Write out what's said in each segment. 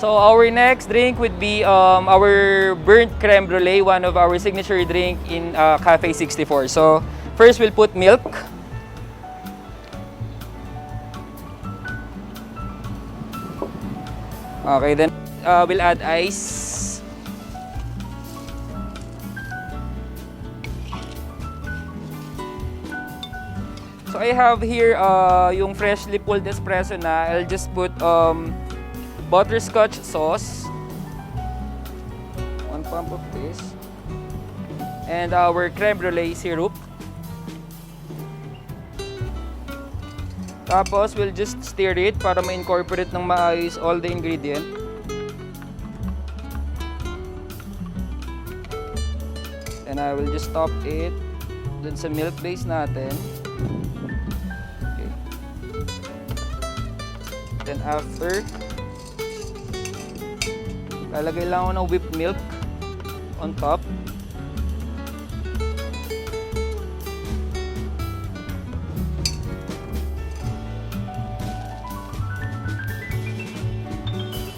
So our next drink would be our Burnt Crème Brulee, one of our signature drink in Cafe 64. So first we'll put milk. Okay, then we'll add ice. So I have here yung freshly pulled espresso na. I'll just put butterscotch sauce, 1 pump of this, and our creme brulee syrup. Tapos we'll just stir it para ma-incorporate ng maayos all the ingredient. And I will just top it dun sa milk base natin. Okay. Then after, lalagay lang ako ng whipped milk on top.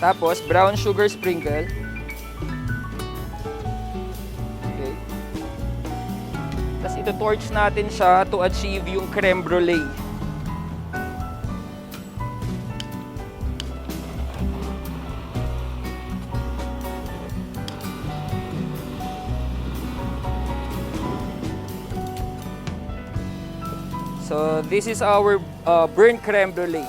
Tapos, brown sugar sprinkle. Okay. Tapos, ito-torch natin siya to achieve yung creme brulee. So, this is our burnt creme brulee.